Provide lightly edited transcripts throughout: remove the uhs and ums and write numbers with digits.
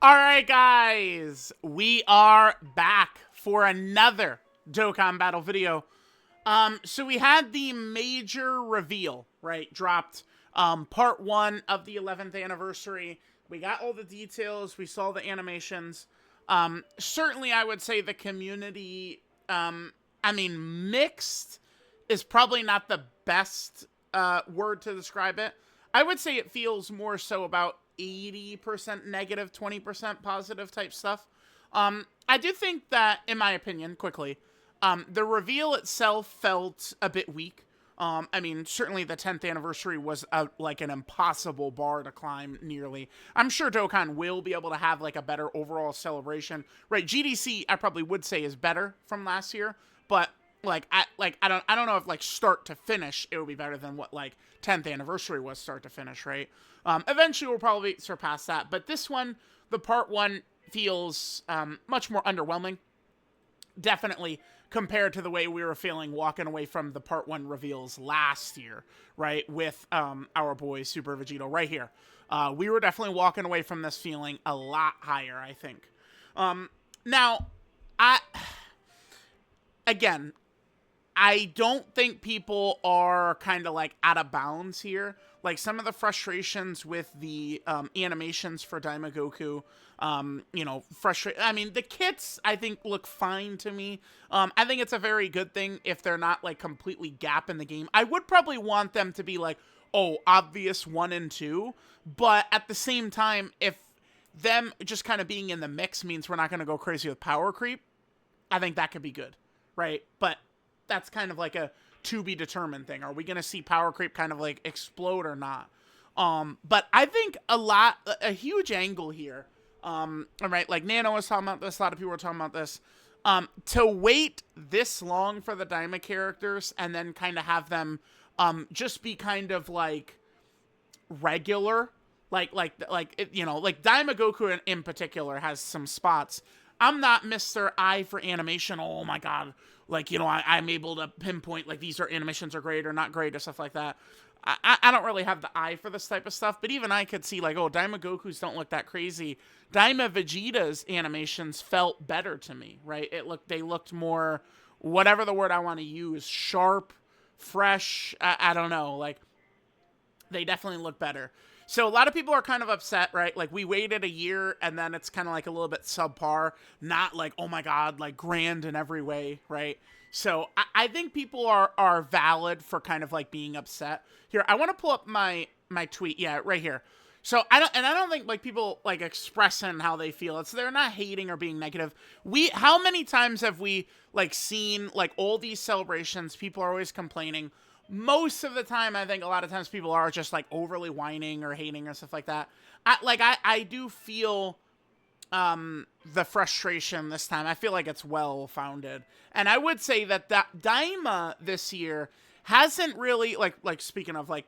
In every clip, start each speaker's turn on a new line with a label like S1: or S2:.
S1: All right, guys, we are back for another Dokkan Battle video. So we had the major reveal, right? Dropped part 1 of the 11th anniversary. We got all the details. We saw the animations. Certainly, I would say the community, mixed is probably not the best word to describe it. I would say it feels more so about 80% negative, 20% positive type stuff. I do think that, in my opinion, quickly, the reveal itself felt a bit weak. Certainly the 10th anniversary was like an impossible bar to climb nearly. I'm sure Dokkan will be able to have like a better overall celebration. Right, GDC I probably would say is better from last year, but I don't know if like start to finish it would be better than what like 10th anniversary was start to finish, right? Eventually we'll probably surpass that, but this one, the part 1 feels much more underwhelming. Definitely compared to the way we were feeling walking away from the part 1 reveals last year, right? With our boy Super Vegito right here. We were definitely walking away from this feeling a lot higher, I think. Now, again, I don't think people are kind of like out of bounds here. Like some of the frustrations with the animations for Daima Goku, the kits I think look fine to me. I think it's a very good thing if they're not like completely gap in the game. I would probably want them to be like, oh, obvious 1 and 2, but at the same time, if them just kind of being in the mix means we're not going to go crazy with power creep, I think that could be good, right? But that's kind of like a to be determined thing. Are we going to see power creep kind of like explode or not? But I think a huge angle here, right? Like Nano was talking about this, a lot of people were talking about this, to wait this long for the Daima characters and then kind of have them, just be kind of like regular, like Daima Goku in particular has some spots. I'm not Mr. I for animation. Oh my god. I'm able to pinpoint like these animations are great or not great or stuff like that. I don't really have the eye for this type of stuff, but even I could see like, oh, Daima Goku's don't look that crazy. Daima Vegeta's animations felt better to me, right? They looked more, whatever the word I want to use, sharp, fresh. I don't know, like they definitely look better. So a lot of people are kind of upset, right? Like we waited a year and then it's kind of like a little bit subpar, not like, oh my god, like grand in every way, right? So I think people are valid for kind of like being upset. Here, I want to pull up my tweet. Yeah, right here. So I don't think like people like expressing how they feel. It's they're not hating or being negative. How many times have we like seen like all these celebrations? People are always complaining. Most of the time, I think a lot of times people are just like overly whining or hating or stuff like that. I do feel the frustration this time. I feel like it's well founded, and I would say that Daima this year hasn't really like speaking of like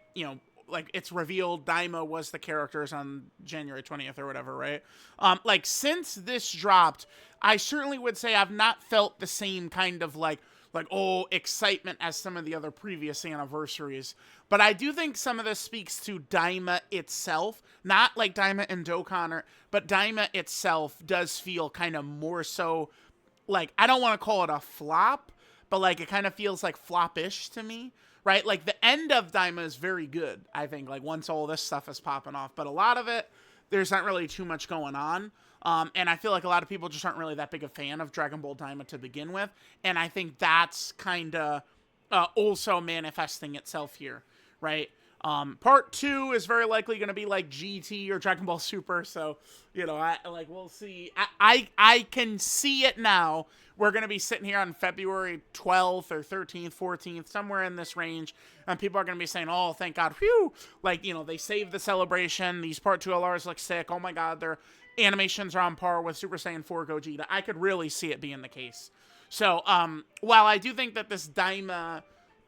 S1: like it's revealed Daima was the characters on January 20th or whatever, right? Like since this dropped, I certainly would say I've not felt the same kind of like excitement as some of the other previous anniversaries. But I do think some of this speaks to Daima itself, not like Daima and Dokkan, but Daima itself does feel kind of more so like, I don't want to call it a flop, but like it kind of feels like flop-ish to me, right? Like the end of Daima is very good, I think, like once all this stuff is popping off, but a lot of it, there's not really too much going on. And I feel like a lot of people just aren't really that big a fan of Dragon Ball Daima to begin with. And I think that's kind of also manifesting itself here, right? Part 2 is very likely going to be like GT or Dragon Ball Super. So, we'll see. I can see it now. We're going to be sitting here on February 12th or 13th, 14th, somewhere in this range. And people are going to be saying, oh, thank God, whew. Like, they saved the celebration. These Part 2 LRs look sick. Oh my God, their animations are on par with Super Saiyan 4 Gogeta. I could really see it being the case. So, while I do think that this Daima,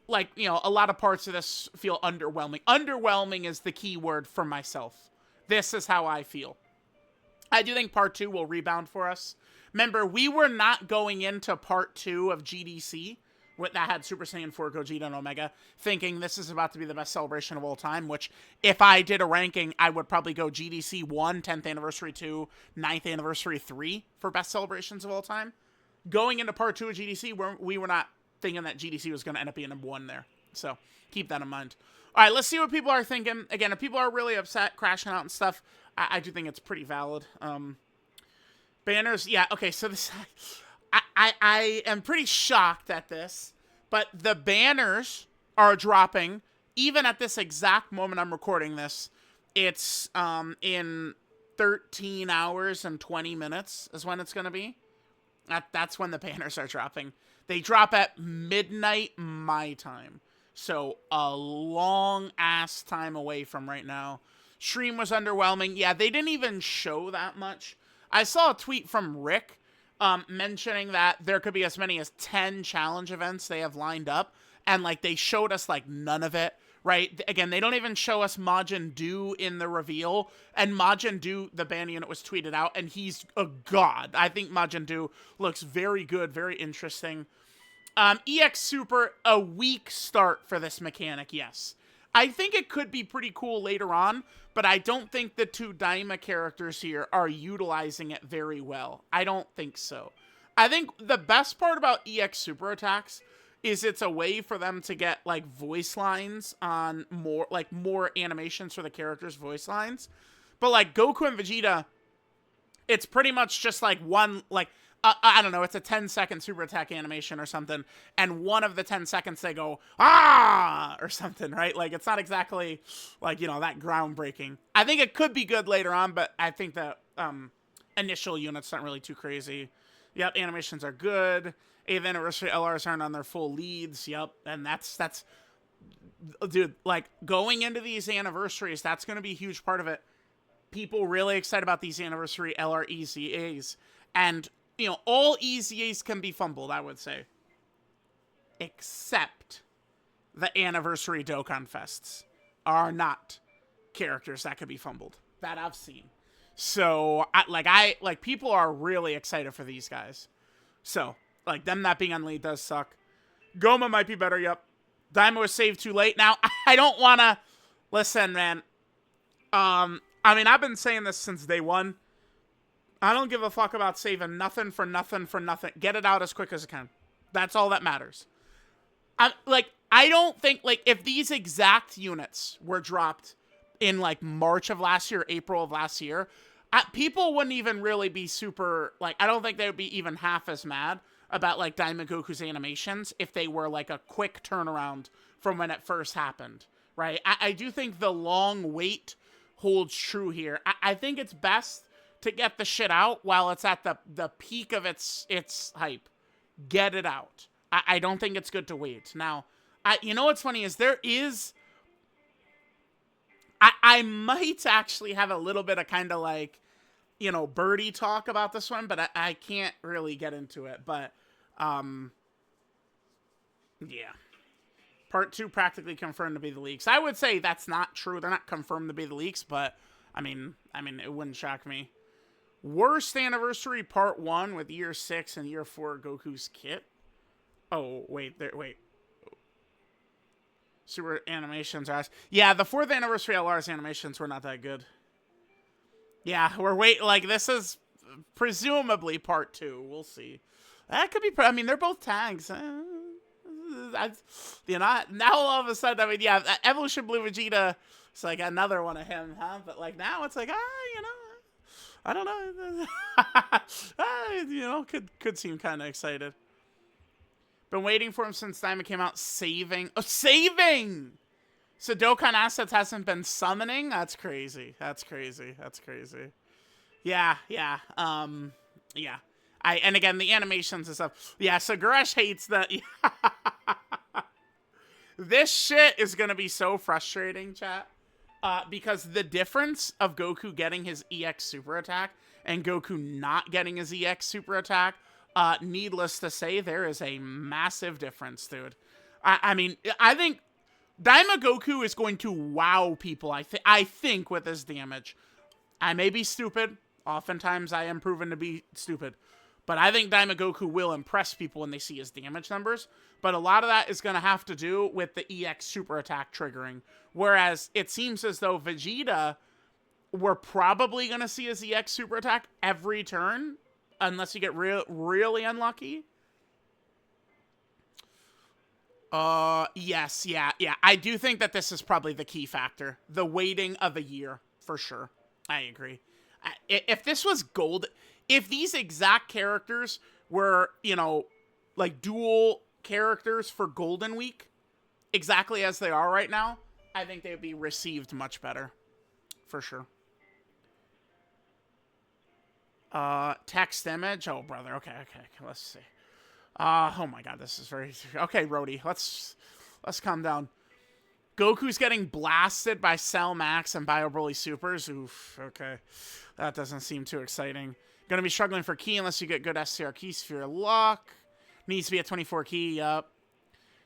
S1: a lot of parts of this feel underwhelming. Underwhelming is the key word for myself. This is how I feel. I do think Part 2 will rebound for us. Remember, we were not going into Part 2 of GDC that had Super Saiyan 4, Gogeta, and Omega, thinking this is about to be the best celebration of all time, which if I did a ranking, I would probably go GDC 1, 10th anniversary 2, 9th anniversary 3 for best celebrations of all time. Going into part 2 of GDC, we were not thinking that GDC was going to end up being number 1 there. So keep that in mind. All right, let's see what people are thinking. Again, if people are really upset, crashing out and stuff, I do think it's pretty valid. Banners, yeah, okay, so this... I am pretty shocked at this, but the banners are dropping even at this exact moment I'm recording this. It's in 13 hours and 20 minutes is when it's going to be. That's when the banners are dropping. They drop at midnight my time. So a long-ass time away from right now. Stream was underwhelming. Yeah, they didn't even show that much. I saw a tweet from Rick mentioning that there could be as many as 10 challenge events they have lined up, and like they showed us like none of it, right? Again, they don't even show us Majin Duu in the reveal, and Majin Duu, the ban unit was tweeted out, and he's a god. I think Majin Duu looks very good, very interesting. EX Super, a weak start for this mechanic, yes. I think it could be pretty cool later on, but I don't think the 2 DAIMA characters here are utilizing it very well. I don't think so. I think the best part about EX Super attacks is it's a way for them to get like voice lines on more animations for the characters' voice lines. But like Goku and Vegeta, it's pretty much just like one, like, I don't know, it's a 10-second super attack animation or something, and one of the 10 seconds they go, ah, or something, right? Like, it's not exactly, like, you know, that groundbreaking. I think it could be good later on, but I think the initial units aren't really too crazy. Yep, animations are good. 8th anniversary LRs aren't on their full leads. Yep, and that's dude, like, going into these anniversaries, that's going to be a huge part of it. People really excited about these anniversary LR EZAs, and you know, all EZAs can be fumbled, I would say. Except the anniversary Dokkan Fests are not characters that could be fumbled. That I've seen. So, people are really excited for these guys. So, like, them not being on lead does suck. Goma might be better, yep. Daima was saved too late. Now, I don't want to... Listen, man. I mean, I've been saying this since day one. I don't give a fuck about saving nothing for nothing for nothing. Get it out as quick as I can. That's all that matters. I don't think, like, if these exact units were dropped in, like, March of last year, April of last year, people wouldn't even really be super, like, I don't think they would be even half as mad about, like, Daima Goku's animations if they were, like, a quick turnaround from when it first happened, right? I do think the long wait holds true here. I think it's best to get the shit out while it's at the peak of its hype. Get it out. I don't think it's good to wait. Now, you know what's funny is there is... I might actually have a little bit of kind of like, you know, birdie talk about this one, but I can't really get into it. But, yeah. Part 2 practically confirmed to be the leaks. I would say that's not true. They're not confirmed to be the leaks, but, I mean, it wouldn't shock me. Worst anniversary part 1 with year 6 and year 4 Goku's kit. Oh, wait. Super animations are... Yeah, the 4th anniversary LR's animations were not that good. Yeah, we're waiting... Like, this is presumably part 2. We'll see. That could be... I mean, they're both tags. You know, now all of a sudden, I mean, yeah, Evolution Blue Vegeta, it's like another one of him, huh? But, like, now it's like, you know... I don't know. You know, could seem kind of excited. Been waiting for him since Daima came out. Saving. Oh, saving! So Dokkan Assets hasn't been summoning? That's crazy. That's crazy. Yeah. Yeah. And again, the animations and stuff. Yeah, so Goresh hates that. This shit is going to be so frustrating, chat. Because the difference of Goku getting his EX super attack and Goku not getting his EX super attack, needless to say, there is a massive difference, dude. I mean, I think Daima Goku is going to wow people, I think, with his damage. I may be stupid. Oftentimes, I am proven to be stupid. But I think Daima Goku will impress people when they see his damage numbers. But a lot of that is going to have to do with the EX super attack triggering. Whereas it seems as though Vegeta, we're probably going to see his EX super attack every turn. Unless you get really unlucky. Yes, yeah. I do think that this is probably the key factor. The waiting of a year, for sure. I agree. If this was gold, if these exact characters were, you know, like dual characters for Golden Week, exactly as they are right now, I think they'd be received much better. For sure. Text image. Oh, brother. Okay. Let's see. Oh my god, this is very... Okay, Rhodey, let's calm down. Goku's getting blasted by Cell Max and Bio Broly Supers. Oof, okay. That doesn't seem too exciting. Gonna be struggling for key unless you get good SCR key sphere luck. Needs to be at 24 key, yup.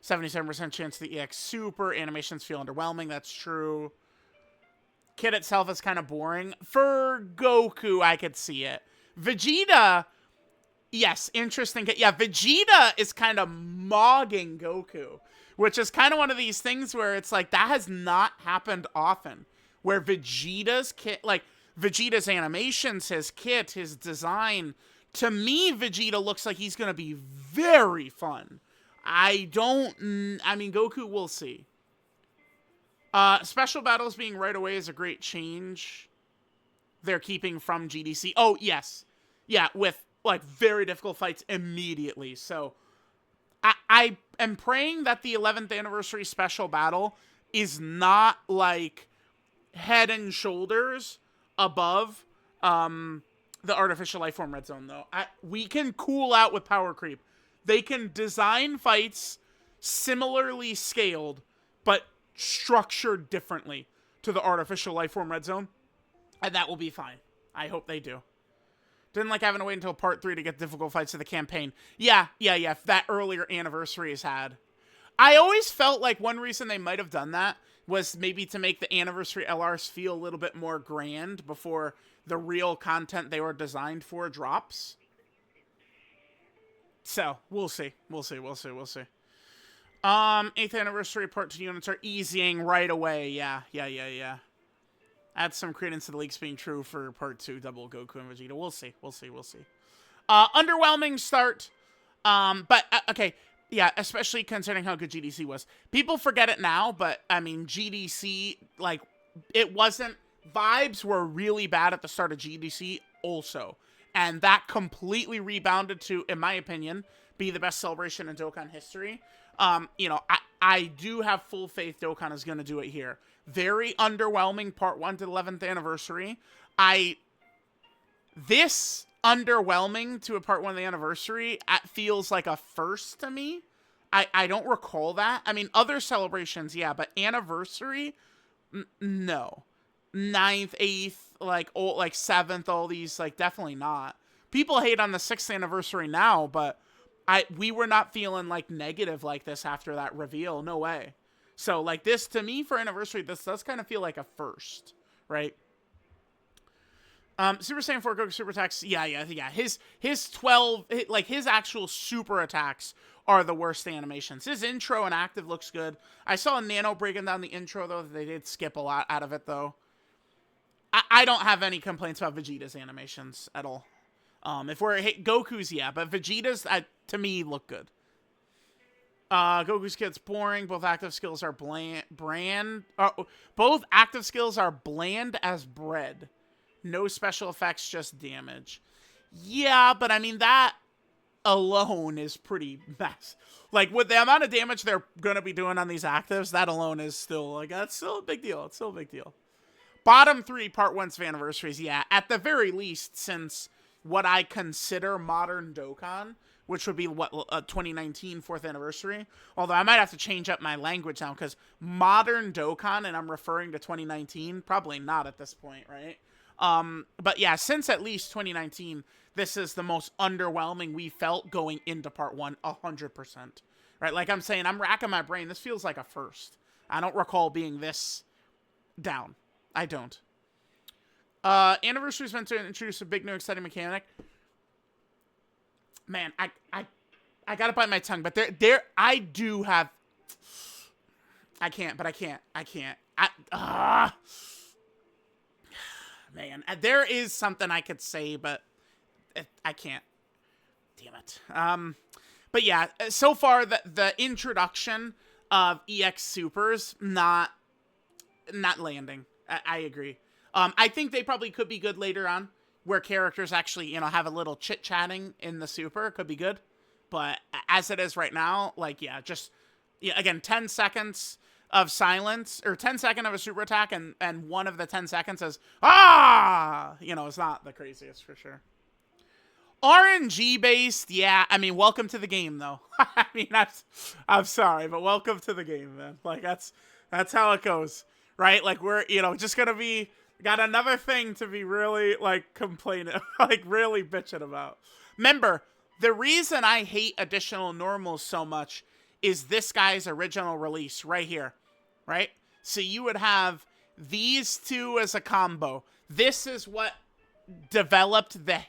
S1: 77% chance of the EX Super. Animations feel underwhelming, that's true. Kid itself is kind of boring. For Goku, I could see it. Vegeta... Yes, interesting. Yeah, Vegeta is kind of mogging Goku, which is kind of one of these things where it's like, that has not happened often. Where Vegeta's kit, like, Vegeta's animations, his kit, his design, to me, Vegeta looks like he's going to be very fun. I mean, Goku, we'll see. Special battles being right away is a great change. They're keeping from GDC. Oh, yes. Yeah, with... like, very difficult fights immediately. So, I am praying that the 11th anniversary special battle is not, like, head and shoulders above the artificial life form red zone, though. We can cool out with power creep. They can design fights similarly scaled, but structured differently to the artificial life form red zone, and that will be fine. I hope they do. Didn't like having to wait until part 3 to get difficult fights of the campaign. Yeah. That earlier anniversary is had. I always felt like one reason they might have done that was maybe to make the anniversary LRs feel a little bit more grand before the real content they were designed for drops. So, we'll see. 8th anniversary part 2 units are easing right away. Yeah. Add some credence to the leaks being true for part 2, double Goku and Vegeta. We'll see. Underwhelming start. Okay. Yeah, especially considering how good GDC was. People forget it now, but, I mean, GDC, like, it wasn't... Vibes were really bad at the start of GDC also. And that completely rebounded to, in my opinion, be the best celebration in Dokkan history. You know, I do have full faith Dokkan is going to do it here. Very underwhelming part 1 to the 11th anniversary. This underwhelming to a part 1 of the anniversary feels like a first to me. I don't recall that. I mean, other celebrations, yeah, but anniversary, no. 9th, 8th, like 7th, all these, like, definitely not. People hate on the 6th anniversary now, but we were not feeling, like, negative like this after that reveal. No way. So, like, this, to me, for anniversary, this does kind of feel like a first, right? Super Saiyan 4 Goku super attacks, yeah. His 12, like, his actual super attacks are the worst animations. His intro and active looks good. I saw a Nano breaking down the intro, though. They did skip a lot out of it, though. I don't have any complaints about Vegeta's animations at all. If we're Goku's, yeah, but Vegeta's, to me, look good. Goku's kit's boring. Both active skills are both active skills are bland as bread. No special effects, just damage. Yeah, but I mean, that alone is pretty mess. Like, with the amount of damage they're going to be doing on these actives, that alone is still, like, that's still a big deal. It's still a big deal. Bottom 3 part 1's anniversaries, yeah. At the very least, since what I consider modern Dokkan, which would be, 2019 4th anniversary. Although I might have to change up my language now, because modern Dokkan, and I'm referring to 2019, probably not at this point, right? But yeah, since at least 2019, this is the most underwhelming we felt going into part 1, 100%. Right? Like I'm saying, I'm racking my brain. This feels like a first. I don't recall being this down. I don't. Anniversary is meant to introduce a big new exciting mechanic. Man, I gotta bite my tongue, but I do have. I can't. Man, there is something I could say, but I can't. Damn it. But yeah, so far the introduction of EX Supers not landing. I agree. I think they probably could be good later on, where characters actually, you know, have a little chit-chatting in the super. Could be good. But as it is right now, like, yeah, just, yeah, again, 10 seconds of silence, or 10 seconds of a super attack, and one of the 10 seconds is, ah! You know, it's not the craziest, for sure. RNG-based, yeah, I mean, welcome to the game, though. I mean, I'm sorry, but welcome to the game, man. Like, that's how it goes, right? Like, we're, you know, just gonna be, got another thing to be really, like, complaining, like, really bitching about. Remember, the reason I hate additional normals so much is this guy's original release right here, right? So you would have these two as a combo. This is what developed the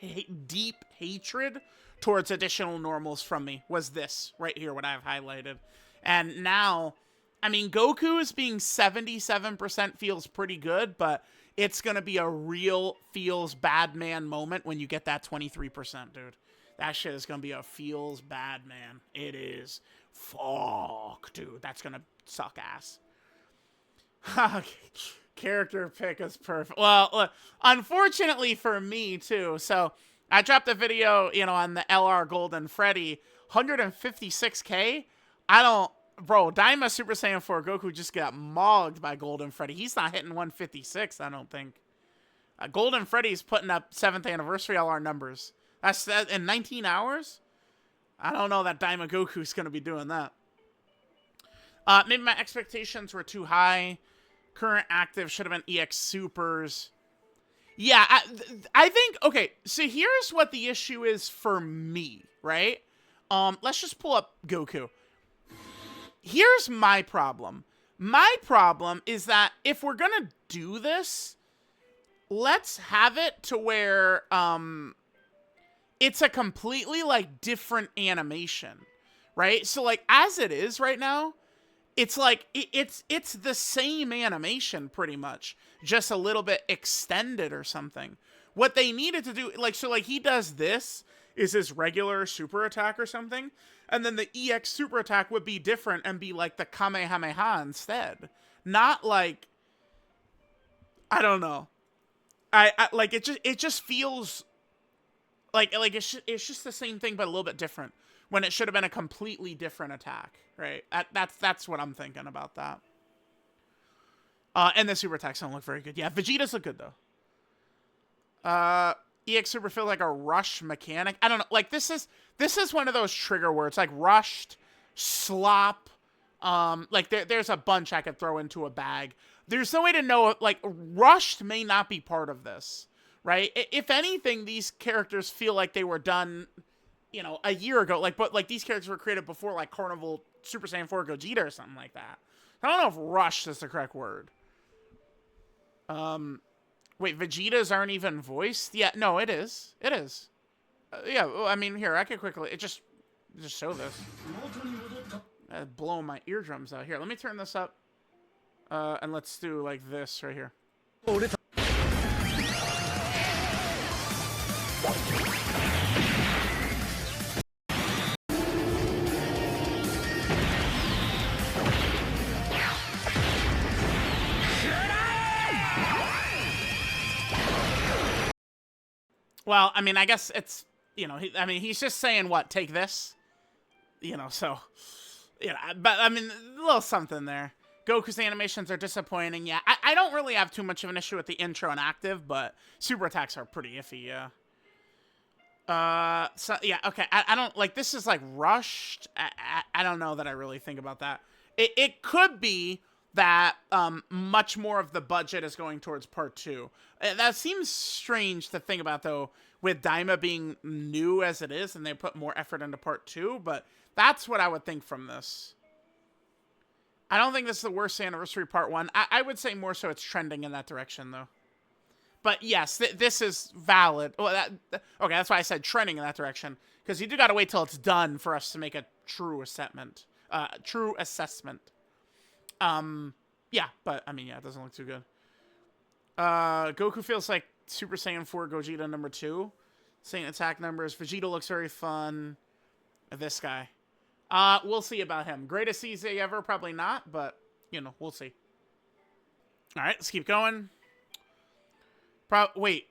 S1: deep hatred towards additional normals from me, was this right here, what I've highlighted. And now, I mean, Goku's being 77% feels pretty good, but it's going to be a real feels bad man moment when you get that 23%, dude. That shit is going to be a feels bad, man. It is. Fuck, dude. That's going to suck ass. Character pick is perfect. Well, look, unfortunately for me, too. So, I dropped a video, you know, on the LR Golden Freddy. 156k? I don't... Bro, Daima Super Saiyan 4 Goku just got mogged by Golden Freddy. He's not hitting 156, I don't think. Golden Freddy's putting up 7th anniversary LR numbers. That's in 19 hours? I don't know that Daima Goku's going to be doing that. Maybe my expectations were too high. Current active should have been EX Supers. Yeah, I think... Okay, so here's what the issue is for me, right? Let's just pull up Goku. Here's my problem. My problem is that if we're going to do this, let's have it to where... it's a completely, like, different animation, right? So, like, as it is right now, it's like, it's the same animation, pretty much, just a little bit extended or something. What they needed to do, like, so, like, he does this, is his regular super attack or something, and then the EX super attack would be different and be, like, the Kamehameha instead. Not, like, I don't know. I like, it just feels... Like it's just the same thing, but a little bit different. When it should have been a completely different attack, right? That's what I'm thinking about that. And the super attacks don't look very good. Yeah, Vegeta's look good, though. EX Super feels like a rush mechanic. I don't know. Like, this is one of those trigger words. Like, rushed, slop. Like, there's a bunch I could throw into a bag. There's no way to know, like, rushed may not be part of this. Right? If anything, these characters feel like they were done, you know, a year ago. Like, but, like, these characters were created before, like, Carnival Super Saiyan 4 Gogeta or something like that. I don't know if rushed is the correct word. Wait, Vegetas aren't even voiced? Yeah, no, it is. It is. Yeah, well, I mean, here, I could quickly... just show this. Blowing my eardrums out. Here, let me turn this up. And let's do, like, this right here. Well, I mean, I guess it's, you know, I mean, he's just saying, what, take this? You know, so, you know, but, I mean, a little something there. Goku's animations are disappointing, yeah. I don't really have too much of an issue with the intro and active, but super attacks are pretty iffy, yeah. So, yeah, okay, I don't, like, this is, like, rushed. I don't know that I really think about that. It could be that much more of the budget is going towards part 2. That seems strange to think about, though, with Daima being new as it is, and they put more effort into part 2, but that's what I would think from this. I don't think this is the worst anniversary part 1. I would say more so it's trending in that direction, though. But yes, this is valid. Well, okay, that's why I said trending in that direction, because you do gotta wait till it's done for us to make a true assessment. Yeah, but I mean, yeah, it doesn't look too good. Goku feels like Super Saiyan 4 Gogeta number 2. Saiyan attack numbers. Vegeta looks very fun. This guy. We'll see about him. Greatest CZ ever? Probably not, but, you know, we'll see. Alright, let's keep going. Wait.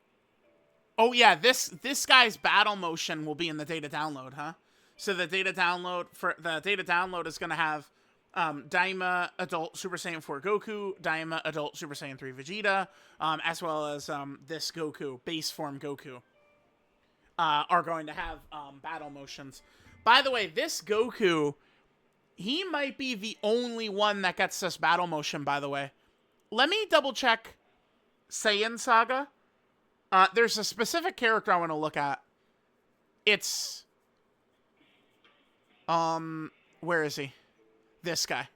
S1: Oh, yeah, this guy's battle motion will be in the data download, huh? So the data download is going to have DAIMA Adult Super Saiyan 4 Goku, DAIMA Adult Super Saiyan 3 Vegeta, as well as this Goku, base form Goku, are going to have battle motions. By the way, this Goku, he might be the only one that gets this battle motion, by the way. Let me double check Saiyan Saga. There's a specific character I want to look at. It's... where is he? This guy.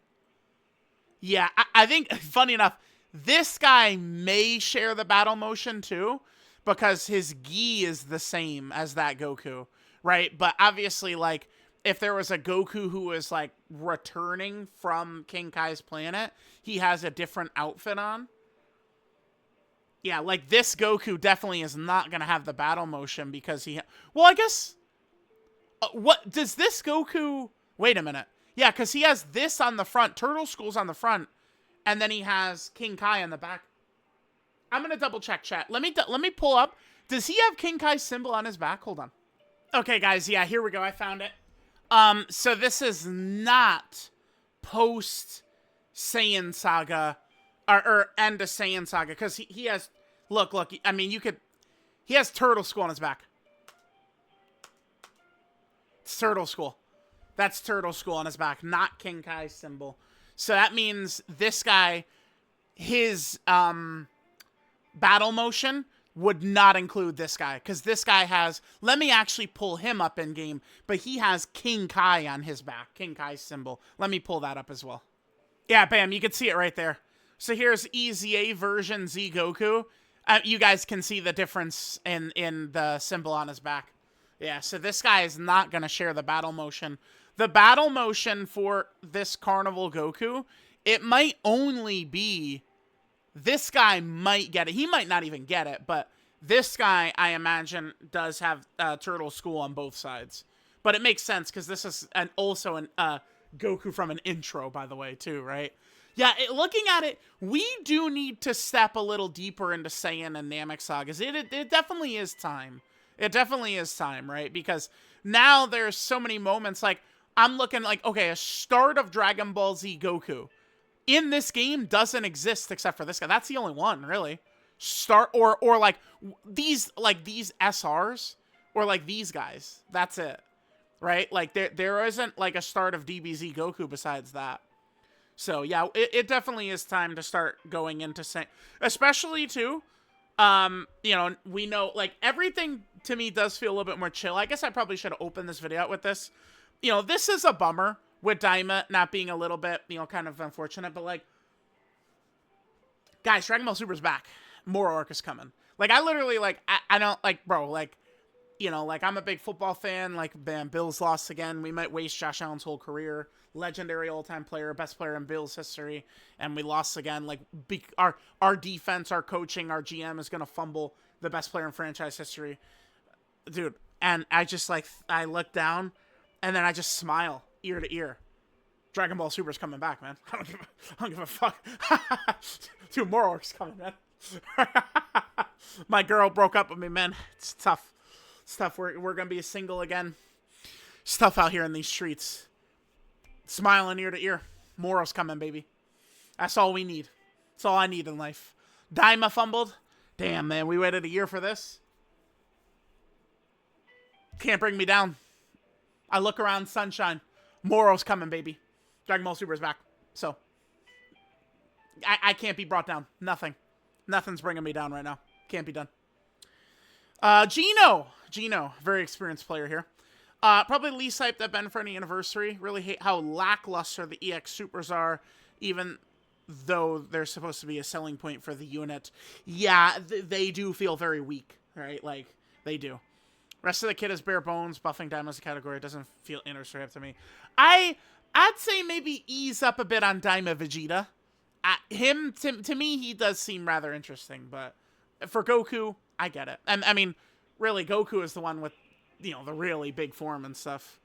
S1: Yeah, I think, funny enough, this guy may share the battle motion too, because his gi is the same as that Goku, right? But obviously, like, if there was a Goku who was, like, returning from King Kai's planet, he has a different outfit on. Yeah, like, this Goku definitely is not going to have the battle motion because he... Well, I guess... what... Does this Goku... Wait a minute. Yeah, because he has this on the front. Turtle School's on the front. And then he has King Kai on the back. I'm going to double check, chat. Let me pull up. Does he have King Kai's symbol on his back? Hold on. Okay, guys. Yeah, here we go. I found it. So this is not post Saiyan Saga or end of Saiyan Saga, because he has, look, I mean, he has Turtle School on his back. It's Turtle School. That's Turtle School on his back, not King Kai's symbol. So that means this guy, his battle motion would not include this guy, because this guy has, let me actually pull him up in game, but he has King Kai on his back, King Kai's symbol. Let me pull that up as well. Yeah, bam, you can see it right there. So here's EZA version Z Goku. You guys can see the difference in the symbol on his back. Yeah, so this guy is not going to share the battle motion. The battle motion for this Carnival Goku, it might only be... This guy might get it. He might not even get it, but this guy, I imagine, does have Turtle School on both sides. But it makes sense, because this is also an Goku from an intro, by the way, too, right? Yeah, looking at it, we do need to step a little deeper into Saiyan and Namek sagas. It definitely is time. It definitely is time, right? Because now there's so many moments, like, I'm looking like, okay, a start of Dragon Ball Z Goku in this game doesn't exist except for this guy. That's the only one, really. Or like these SRs, or like these guys. That's it, right? Like there isn't like a start of DBZ Goku besides that. So yeah, it definitely is time to start going into especially too. You know, we know like everything to me does feel a little bit more chill. I guess I probably should have opened this video out with this. You know, this is a bummer with DAIMA not being a little bit, you know, kind of unfortunate, but like, guys, Dragon Ball Super's back. More arc is coming. Like, I literally, like, I don't, like, bro, like, you know, like, I'm a big football fan. Like, bam, Bills lost again. We might waste Josh Allen's whole career. Legendary all-time player, best player in Bills history, and we lost again. Like, our defense, our coaching, our GM is gonna fumble the best player in franchise history, dude. And I just like, I look down, and then I just smile ear to ear. Dragon Ball Super's coming back, man. I don't give a fuck. Dude, more arcs coming, man. My girl broke up with me, man. It's tough. It's tough. We're gonna be single again. It's tough out here in these streets. Smiling ear to ear. Moro's coming, baby. That's all we need. That's all I need in life. DAIMA fumbled. Damn, man. We waited a year for this. Can't bring me down. I look around, sunshine. Moro's coming, baby. Dragon Ball Super's back. So, I can't be brought down. Nothing. Nothing's bringing me down right now. Can't be done. Gino, very experienced player here. Probably least hyped I've been for any anniversary. Really hate how lackluster the EX Supers are. Even though they're supposed to be a selling point for the unit, yeah, they do feel very weak, right? Like, they do. Rest of the kit is bare bones. Buffing Daima's a category. It doesn't feel interesting to me. I'd say maybe ease up a bit on Daima Vegeta. To me, he does seem rather interesting, but for Goku, I get it. And I mean, really, Goku is the one with, the really big form and stuff.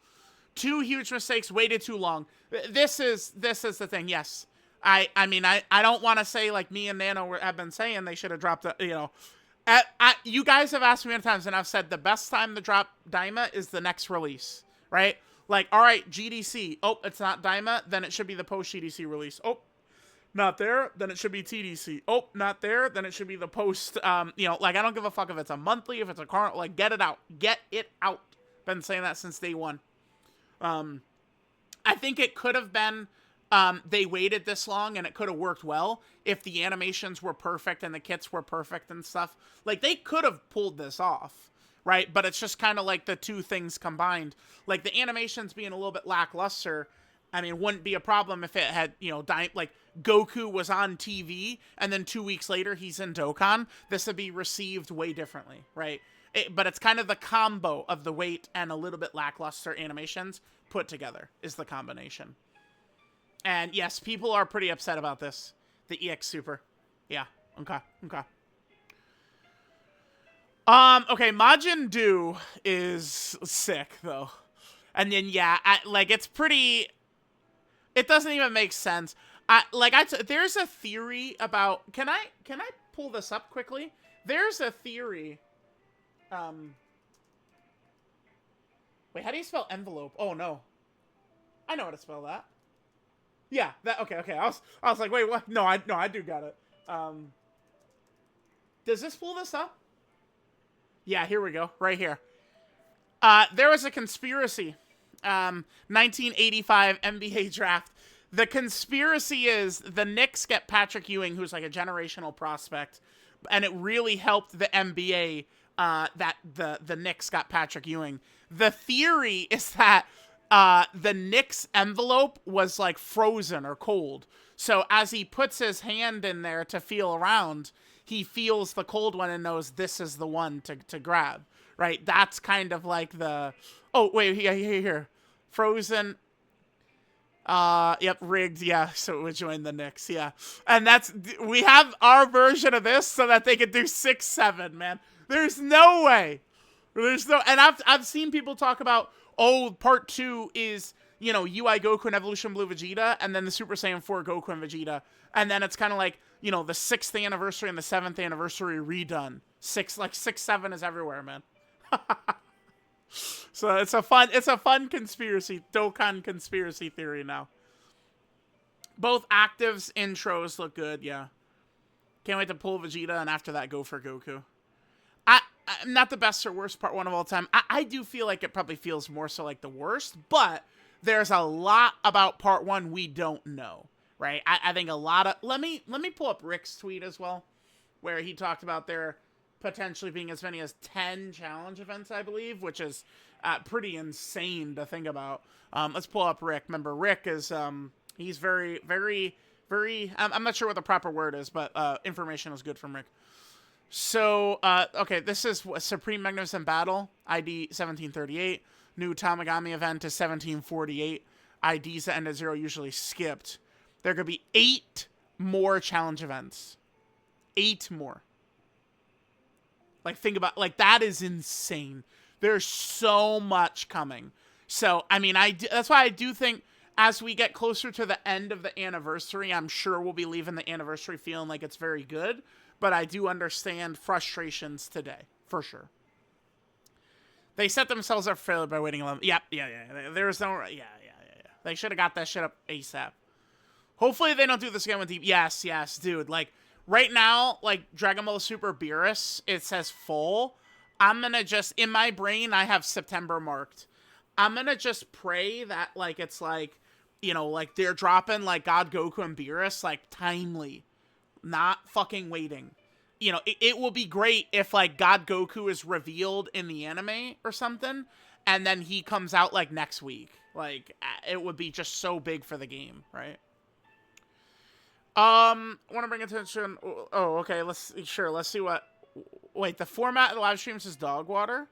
S1: 2 huge mistakes, waited too long. This is the thing, yes. I mean, I don't want to say, like me and Nano have been saying, they should have dropped, you guys have asked me many times, and I've said the best time to drop Daima is the next release, right? Like, all right, GDC. Oh, it's not Daima, then it should be the post-GDC release. Oh, not there, then it should be TDC. Oh, not there, then it should be the post, like, I don't give a fuck if it's a monthly, if it's a current, like, get it out. Get it out. Been saying that since day one. I think it could have been, they waited this long and it could have worked well if the animations were perfect and the kits were perfect and stuff. Like, they could have pulled this off, right? But it's just kind of like the two things combined. Like, the animations being a little bit lackluster, I mean, wouldn't be a problem if it had, like, Goku was on TV and then 2 weeks later he's in Dokkan. This would be received way differently, right? But it's kind of the combo of the weight and a little bit lackluster animations put together is the combination. And yes, people are pretty upset about this. The EX Super. Yeah. Okay. Okay, Majin Duu is sick, though. And then, yeah, it's pretty... It doesn't even make sense. There's a theory about... Can I pull this up quickly? There's a theory... Wait, how do you spell envelope? Oh, no. I know how to spell that. Yeah, okay. I was like, wait, what? No, I do got it. Does this pull this up? Yeah, here we go. Right here. There was a conspiracy. 1985 NBA draft. The conspiracy is the Knicks get Patrick Ewing, who's like a generational prospect, and it really helped the NBA that the Knicks got Patrick Ewing. The theory is that the Knicks envelope was like frozen or cold. So as he puts his hand in there to feel around, he feels the cold one and knows this is the one to grab, right? That's kind of like the... Oh, wait, here. Frozen... Yep, rigged, yeah, so it would join the Knicks, yeah. And we have our version of this so that they could do 6-7, man. There's no way. And I've seen people talk about, part 2 is, UI Goku and Evolution Blue Vegeta, and then the Super Saiyan 4 Goku and Vegeta. And then it's kind of like, the 6th anniversary and the 7th anniversary redone. 6-7 is everywhere, man. So it's a fun conspiracy, Dokkan conspiracy theory now. Both actives intros look good, yeah. Can't wait to pull Vegeta and after that go for Goku. I'm not the best or worst part 1 of all time. I do feel like it probably feels more so like the worst, but there's a lot about part 1 we don't know, right? I think a lot of... Let me pull up Rick's tweet as well, where he talked about there potentially being as many as 10 challenge events, I believe, which is pretty insane to think about. Let's pull up Rick. Remember, Rick is, he's very, very, very... I'm not sure what the proper word is, but information is good from Rick. So, okay, this is Supreme Magnificent Battle, ID 1738. New Tamagami event is 1748. IDs that end at 0 usually skipped. There could be 8 more challenge events. 8 more. Like, think about, like, that is insane. There's so much coming. So, I mean, that's why I do think as we get closer to the end of the anniversary, I'm sure we'll be leaving the anniversary feeling like it's very good. But I do understand frustrations today, for sure. They set themselves up for failure by waiting 11. Yeah. There's no... Yeah. They should have got that shit up ASAP. Hopefully they don't do this again with Deep... Yes, dude. Like, right now, like, Dragon Ball Super Beerus, it says full. I'm gonna just... In my brain, I have September marked. I'm gonna just pray that, like, it's like, like, they're dropping, like, God, Goku, and Beerus, like, timely. Not fucking waiting. It will be great if, like, God Goku is revealed in the anime or something, and then he comes out, like, next week. Like, it would be just so big for the game, right? Want to bring attention. Oh, okay. Let's see what. Wait, the format of the live streams is dog water.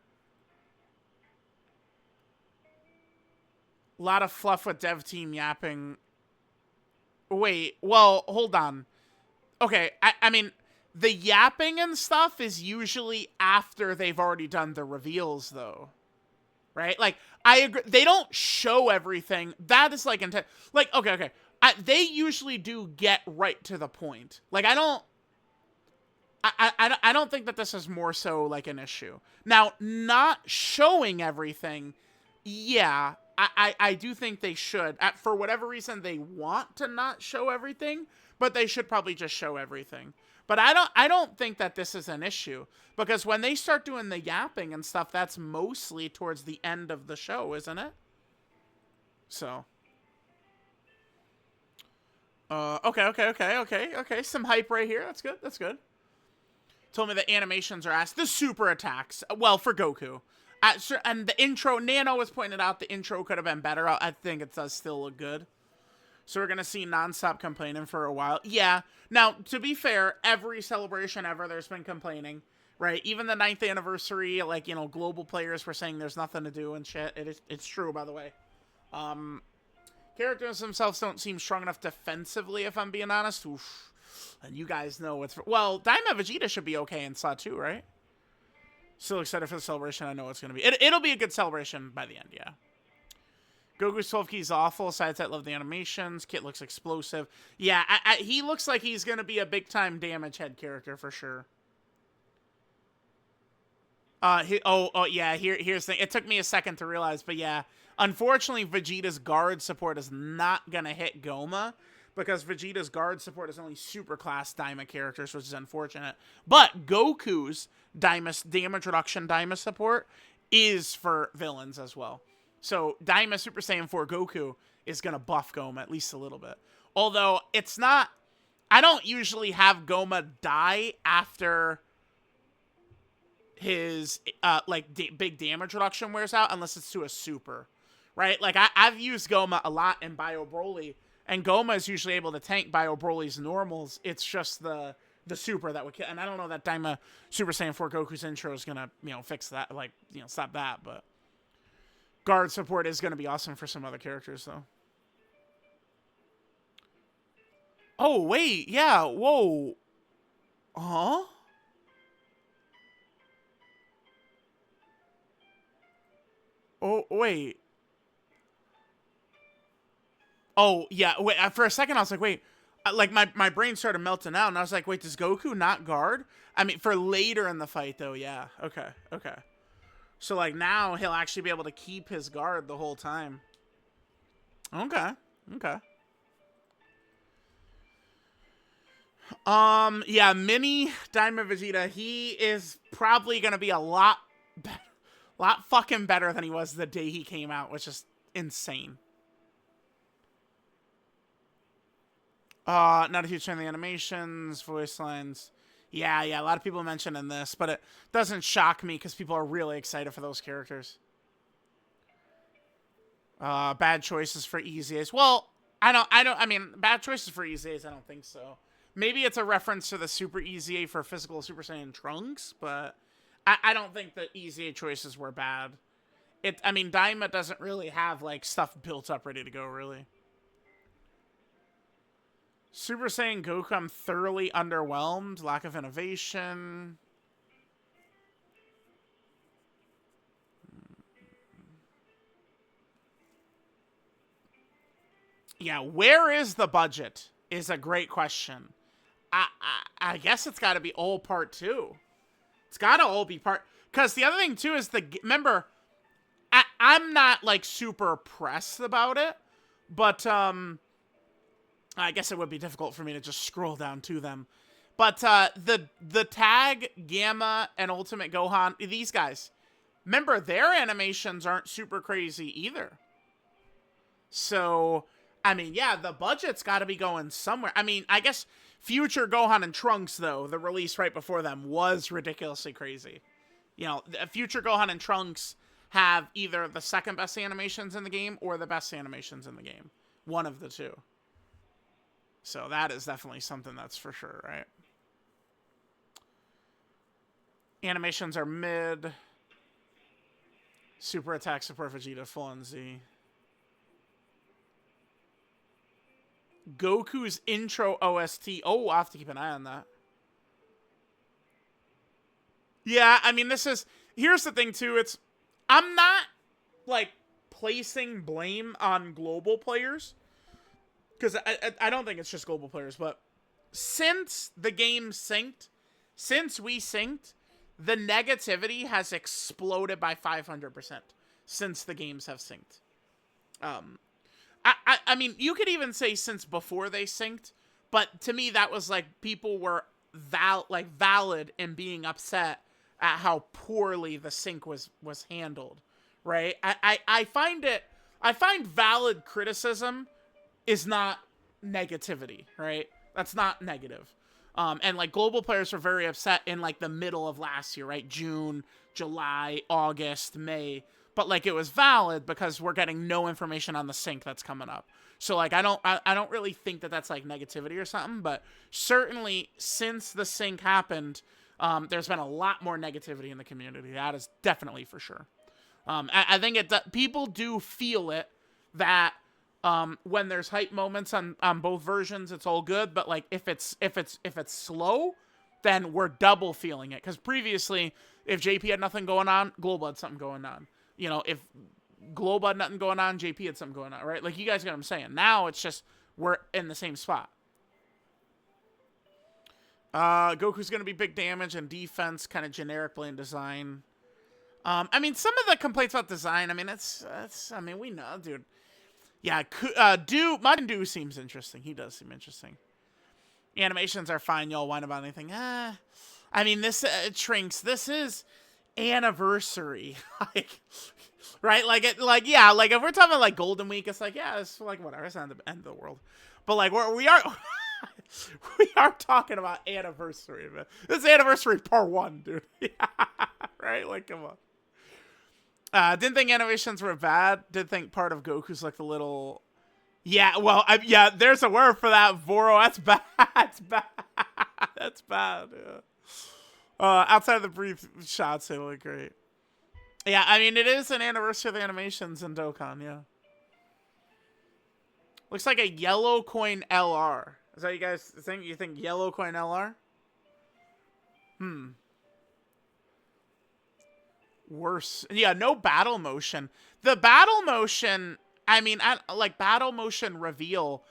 S1: A lot of fluff with dev team yapping. Wait, well, hold on. Okay, I mean, the yapping and stuff is usually after they've already done the reveals, though. Right? Like, I agree. They don't show everything. That is like intent. Like, okay. They usually do get right to the point. Like, I don't think that this is more so like an issue. Now, not showing everything, yeah, I do think they should. For whatever reason, they want to not show everything, but they should probably just show everything. But I don't think that this is an issue, because when they start doing the yapping and stuff, that's mostly towards the end of the show, isn't it? So. Okay. Some hype right here. That's good. Told me the animations are asked. The super attacks. Well, for Goku. And the intro, Nano was pointed out the intro could have been better. I think it does still look good. So we're going to see nonstop complaining for a while. Yeah. Now, to be fair, every celebration ever, there's been complaining, right? Even the 9th anniversary, like, you know, global players were saying there's nothing to do and shit. It's true, by the way. Characters themselves don't seem strong enough defensively, if I'm being honest. Oof. And you guys know what's... Well, DAIMA Vegeta should be okay in Saw 2, right? Still excited for the celebration. I know it's going to be. It'll be a good celebration by the end, yeah. Goku's 12 key is awful. Besides that, love the animations. Kit looks explosive. Yeah, he looks like he's going to be a big-time damage head character for sure. Yeah, here's the thing. It took me a second to realize, but yeah. Unfortunately, Vegeta's guard support is not going to hit Goma, because Vegeta's guard support is only superclass Daima characters, which is unfortunate. But Goku's damage reduction Daima support is for villains as well. So Daima Super Saiyan 4 Goku is going to buff Goma at least a little bit. Although it's not... I don't usually have Goma die after his big damage reduction wears out, unless it's to a super. Right? Like, I've used Goma a lot in Bio Broly, and Goma is usually able to tank Bio Broly's normals. It's just the super that would kill. And I don't know that Daima Super Saiyan 4 Goku's intro is going to, you know, fix that, like, you know, stop that, but guard support is going to be awesome for some other characters, though. Oh, wait, yeah, whoa. Huh? Oh, wait. Oh, yeah, wait, for a second I was like, wait, like, my brain started melting out, and I was like, wait, does Goku not guard? I mean, for later in the fight, though, yeah, okay. So, like, now he'll actually be able to keep his guard the whole time. Okay. Yeah, Mini Daima Vegeta, he is probably gonna be a lot fucking better than he was the day he came out, which is insane. Not a huge fan of the animations, voice lines. Yeah, a lot of people mentioning this, but it doesn't shock me because people are really excited for those characters. Bad choices for easy A's. Well, I mean, bad choices for easy A's, I don't think so. Maybe it's a reference to the Super Easy A for physical Super Saiyan Trunks, but I don't think the Easy A choices were bad. I mean, Daima doesn't really have, like, stuff built up ready to go, really. Super Saiyan Goku, I'm thoroughly underwhelmed. Lack of innovation. Yeah, where is the budget is a great question. I guess it's got to be all part 2. It's got to all be part... Because the other thing, too, is remember, I'm not, like, super pressed about it, but, I guess it would be difficult for me to just scroll down to them. But the Tag, Gamma, and Ultimate Gohan, these guys, remember, their animations aren't super crazy either. So, I mean, yeah, the budget's got to be going somewhere. I mean, I guess Future Gohan and Trunks, though, the release right before them was ridiculously crazy. You know, Future Gohan and Trunks have either the second best animations in the game or the best animations in the game. One of the two. So that is definitely something that's for sure, right? Animations are mid. Super attack support Vegeta, full on Z. Goku's intro OST. Oh, I'll have to keep an eye on that. Yeah, I mean, here's the thing, too. I'm not, like, placing blame on global players. Because I don't think it's just global players, but since the game synced, since we synced, the negativity has exploded by 500% since the games have synced. I mean, you could even say since before they synced, but to me that was like people were valid in being upset at how poorly the sync was handled, right? I find valid criticism is not negativity, right? That's not negative. And like global players were very upset in like the middle of last year, right? June, July, August, May. But like it was valid because we're getting no information on the sync that's coming up. So like I don't really think that that's like negativity or something, but certainly since the sync happened, there's been a lot more negativity in the community. That is definitely for sure. I think people do feel it that when there's hype moments on both versions, it's all good. But like if it's slow, then we're double feeling it. Because previously, if JP had nothing going on, Global had something going on. You know, if Global had nothing going on, JP had something going on, right? Like, you guys get what I'm saying. Now it's just we're in the same spot. Goku's going to be big damage and defense, kind of generic blame design. I mean, some of the complaints about design, I mean, I mean, we know, dude. Yeah, Majin Duu seems interesting. He does seem interesting. The animations are fine. Y'all whine about anything. I mean, Trinks, this is anniversary. Like, right? Like, yeah, like, if we're talking about, like, Golden Week, it's like, yeah, it's like, whatever. It's not the end of the world. But, like, we are... we are talking about anniversary, man. This is anniversary part 1, dude. Yeah, right? Like, come on. Didn't think animations were bad. Did think part of Goku's like the little... Yeah, well, yeah, there's a word for that, Voro. That's bad. That's bad. That's bad, yeah. Outside of the brief shots, they look great. Yeah, I mean, it is an anniversary of the animations in Dokkan, yeah. Looks like a yellow coin LR. Is that you guys think? You think yellow coin LR? Worse. Yeah, no battle motion. The battle motion, I mean, like battle motion reveal,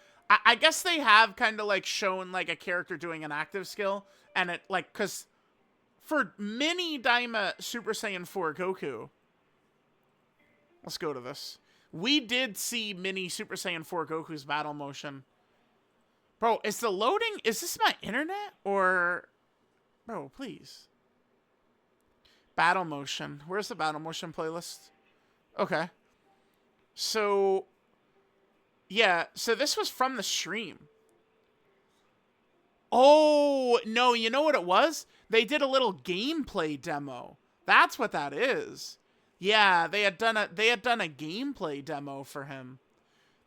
S1: I guess they have kind of like shown like a character doing an active skill. And it like, because for mini DAIMA Super Saiyan 4 Goku, let's go to this. We did see mini Super Saiyan 4 Goku's battle motion. Bro, is the loading... Is this my internet? Or... Bro, please. Battle motion. Where's the battle motion playlist? Okay. So... Yeah, so this was from the stream. Oh, no, you know what it was? They did a little gameplay demo. That's what that is. Yeah, they had done a gameplay demo for him.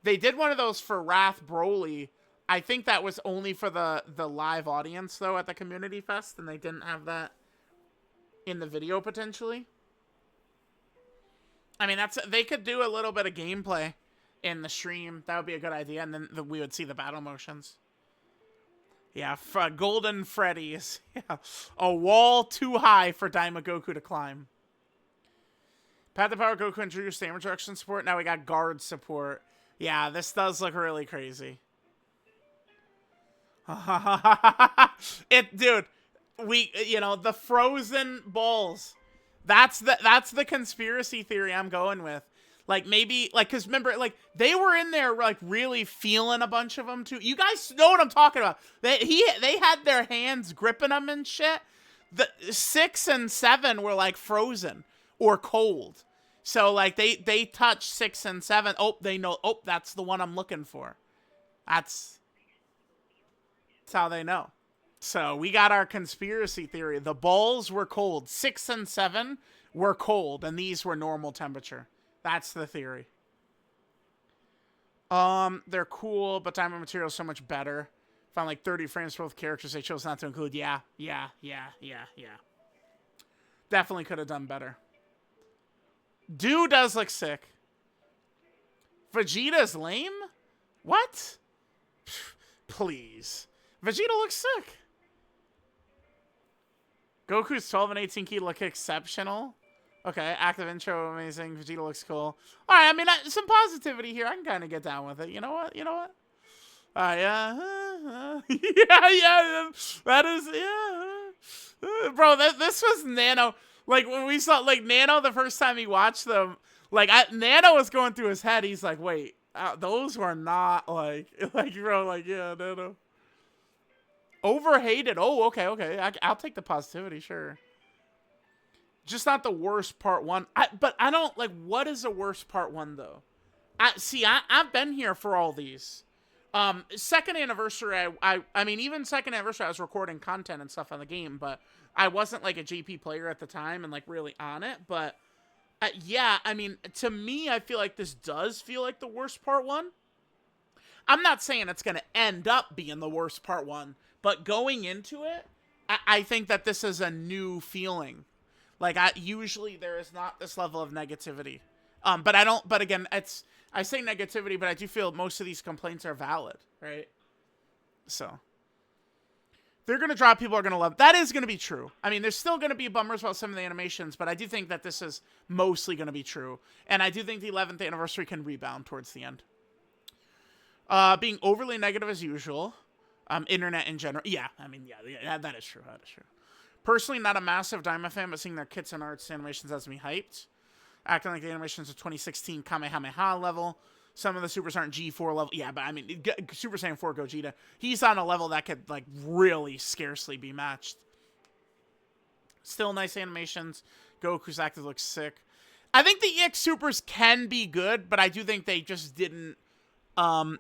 S1: They did one of those for Wrath Broly. I think that was only for the live audience, though, at the Community Fest, and they didn't have that in the video, potentially. I mean, they could do a little bit of gameplay in the stream. That would be a good idea, and then we would see the battle motions. Yeah, Golden Freddy's. Yeah. A wall too high for Daima Goku to climb. Path to Power Goku introduced damage reduction support. Now we got guard support. Yeah, this does look really crazy. Dude, the frozen balls. That's the conspiracy theory I'm going with. Like, maybe, like, because remember, like, they were in there, like, really feeling a bunch of them, too. You guys know what I'm talking about. They had their hands gripping them and shit. The 6 and 7 were, like, frozen or cold. So, like, they touched 6 and 7. Oh, they know, oh, that's the one I'm looking for. That's how they know. So, we got our conspiracy theory. The balls were cold. 6 and 7 were cold, and these were normal temperature. That's the theory. They're cool, but diamond material is so much better. Found like 30 frames for both characters they chose not to include. Yeah. Definitely could have done better. Duu does look sick. Vegeta's lame? What? Please. Vegeta looks sick. Goku's 12 and 18 key look exceptional. Okay, active intro, amazing. Vegeta looks cool. All right, I mean, some positivity here. I can kind of get down with it. You know what? Yeah. Yeah. That is, yeah. Bro, this was Nano. Like, when we saw, like, Nano the first time he watched them, like, Nano was going through his head. He's like, wait, those were not, like, bro, like, yeah, Nano. Overhated. Oh, okay. I'll take the positivity, sure. Just not the worst part one. But I don't, like, what is the worst part one, though? I've been here for all these. Second anniversary, I mean, even second anniversary, I was recording content and stuff on the game, but I wasn't, like, a JP player at the time and, like, really on it. But, yeah, I mean, to me, I feel like this does feel like the worst part one. I'm not saying it's going to end up being the worst part one, but going into it, I think that this is a new feeling. Like, usually there is not this level of negativity. But again, I say negativity, but I do feel most of these complaints are valid, right? So, they're going to drop, people are going to love. That is going to be true. I mean, there's still going to be bummers about some of the animations, but I do think that this is mostly going to be true. And I do think the 11th anniversary can rebound towards the end. Being overly negative as usual. Internet in general. Yeah, I mean, yeah, that is true. Personally, not a massive DAIMA fan, but seeing their kits and arts animations has me hyped. Acting like the animations of 2016 Kamehameha level. Some of the supers aren't G4 level. Yeah, but I mean, Super Saiyan 4 Gogeta, he's on a level that could, like, really scarcely be matched. Still nice animations. Goku's active looks sick. I think the EX supers can be good, but I do think they just didn't.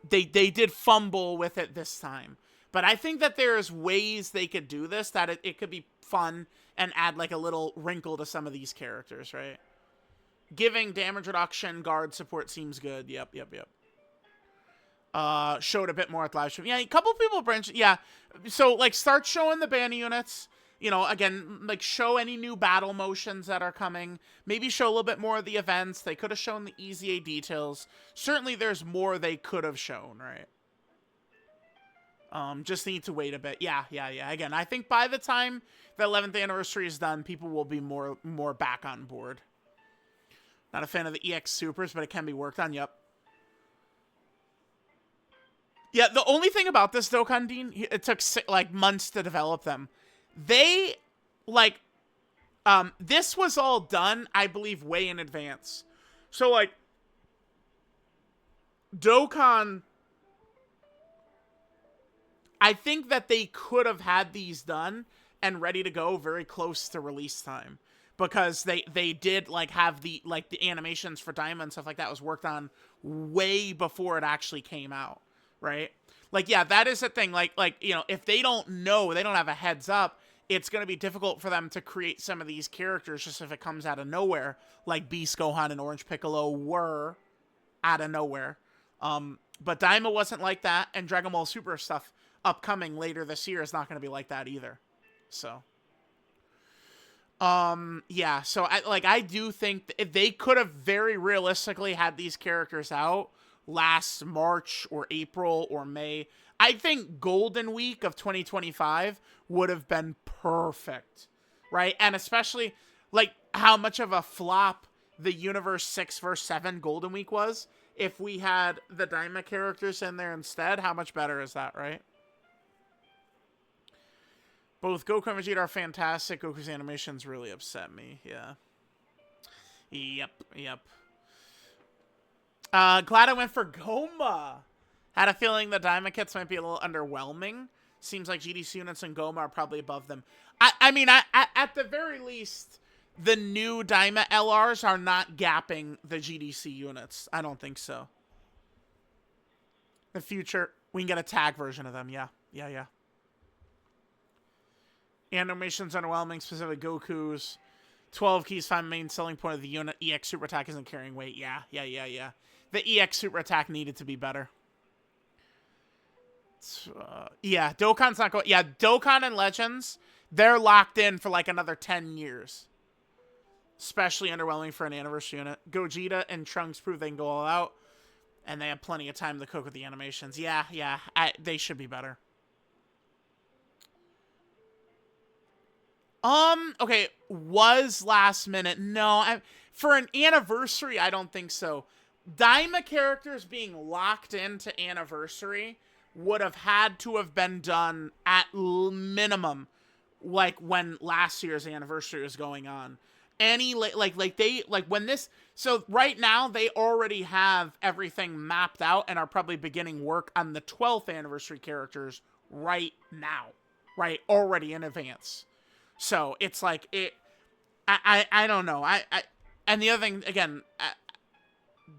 S1: They did fumble with it this time. But I think that there's ways they could do this, that it could be fun and add, like, a little wrinkle to some of these characters, right? Giving damage reduction, guard support seems good. Yep. Showed a bit more at live stream. Yeah, a couple people branched. Yeah, so, like, start showing the banner units. You know, again, like, show any new battle motions that are coming. Maybe show a little bit more of the events. They could have shown the EZA details. Certainly there's more they could have shown, right? Just need to wait a bit. Yeah. Again, I think by the time the 11th anniversary is done, people will be more back on board. Not a fan of the EX supers, but it can be worked on. Yep. Yeah, the only thing about this, Dokkan Dean, it took, like, months to develop them. They, like, this was all done, I believe, way in advance. So, like, Dokkan, I think that they could have had these done and ready to go very close to release time. Because they did, like, have the animations for DAIMA and stuff like that was worked on way before it actually came out, right? Like, yeah, that is the thing. Like, you know, if they don't know, they don't have a heads up, it's going to be difficult for them to create some of these characters just if it comes out of nowhere, like Beast Gohan and Orange Piccolo were out of nowhere. But DAIMA wasn't like that, and Dragon Ball Super stuff upcoming later this year is not going to be like that either. So... yeah, so I do think if they could have very realistically had these characters out last March or April or May. I think Golden Week of 2025 would have been perfect, right? And especially, like, how much of a flop the Universe 6 vs. 7 Golden Week was. If we had the DAIMA characters in there instead, how much better is that, right? Both Goku and Vegeta are fantastic. Goku's animations really upset me. Yeah. Yep. Glad I went for Goma. Had a feeling the DAIMA kits might be a little underwhelming. Seems like GDC units and Goma are probably above them. I mean, at the very least, the new DAIMA LRs are not gapping the GDC units. I don't think so. In the future, we can get a tag version of them. Yeah. Animation's underwhelming, specifically Goku's. 12 keys, 5 main selling point of the unit. EX Super Attack isn't carrying weight. Yeah. The EX Super Attack needed to be better. Yeah, Dokkan's not going. Yeah, Dokkan and Legends, they're locked in for like another 10 years. Especially underwhelming for an anniversary unit. Gogeta and Trunks prove they can go all out. And they have plenty of time to cook with the animations. Yeah, they should be better. Okay, was last minute. No, for an anniversary, I don't think so. DAIMA characters being locked into anniversary would have had to have been done at minimum, like when last year's anniversary was going on. Any when this, so right now they already have everything mapped out and are probably beginning work on the 12th anniversary characters right now, right, already in advance. So it's like I don't know. And the other thing again,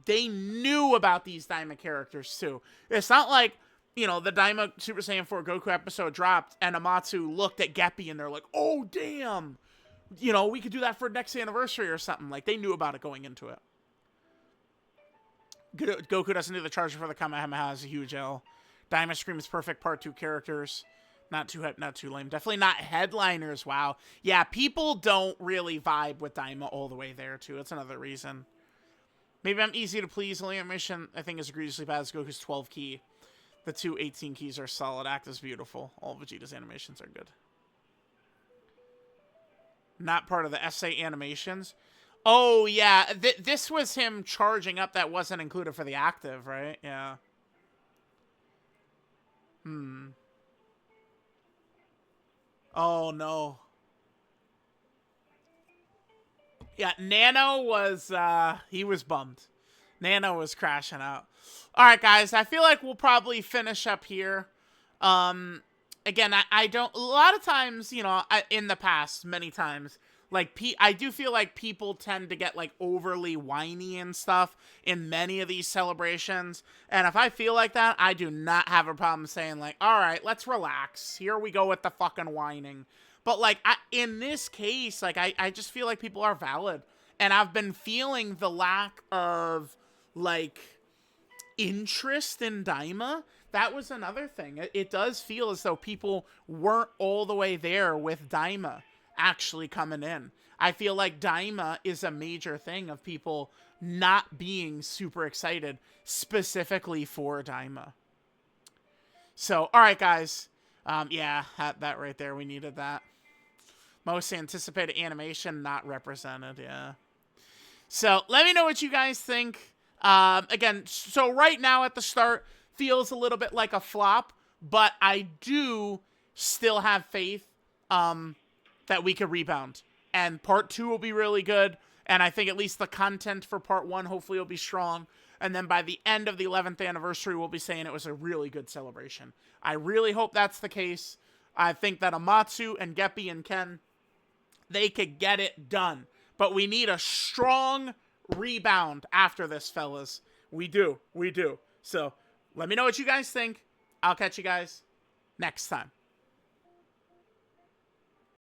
S1: they knew about these DAIMA characters too. It's not like, you know, the DAIMA Super Saiyan 4 Goku episode dropped and Amatsu looked at Geppy and they're like, oh damn, you know, we could do that for next anniversary or something. Like, they knew about it going into it. Goku doesn't do the charger for the Kamehameha is a huge L. DAIMA Scream is perfect part 2 characters. Not too hype, not too lame. Definitely not headliners, wow. Yeah, people don't really vibe with DAIMA all the way there, too. That's another reason. Maybe I'm easy to please. Only animation I think is egregiously bad as Goku's 12 key. The 2 18 keys are solid. Act is beautiful. All Vegeta's animations are good. Not part of the essay animations. Oh, yeah. This was him charging up that wasn't included for the active, right? Yeah. Oh, no. Yeah, Nano was, he was bummed. Nano was crashing out. All right, guys, I feel like we'll probably finish up here. Again, I don't, a lot of times, you know, in the past, many times, like, I do feel like people tend to get, like, overly whiny and stuff in many of these celebrations. And if I feel like that, I do not have a problem saying, like, all right, let's relax. Here we go with the fucking whining. But, like, in this case, like, I just feel like people are valid. And I've been feeling the lack of, like, interest in DAIMA. That was another thing. It does feel as though people weren't all the way there with DAIMA actually coming in. I feel like DAIMA is a major thing of people not being super excited specifically for DAIMA. So, all right, guys. Yeah, that right there. We needed that. Most anticipated animation not represented. Yeah. So, let me know what you guys think. Again, so right now at the start feels a little bit like a flop, but I do still have faith that we could rebound. And part 2 will be really good, and I think at least the content for part 1 hopefully will be strong. And then by the end of the 11th anniversary, we'll be saying it was a really good celebration. I really hope that's the case. I think that Amatsu and Geppy and Ken, they could get it done. But we need a strong rebound after this, fellas. We do. So, let me know what you guys think. I'll catch you guys next time.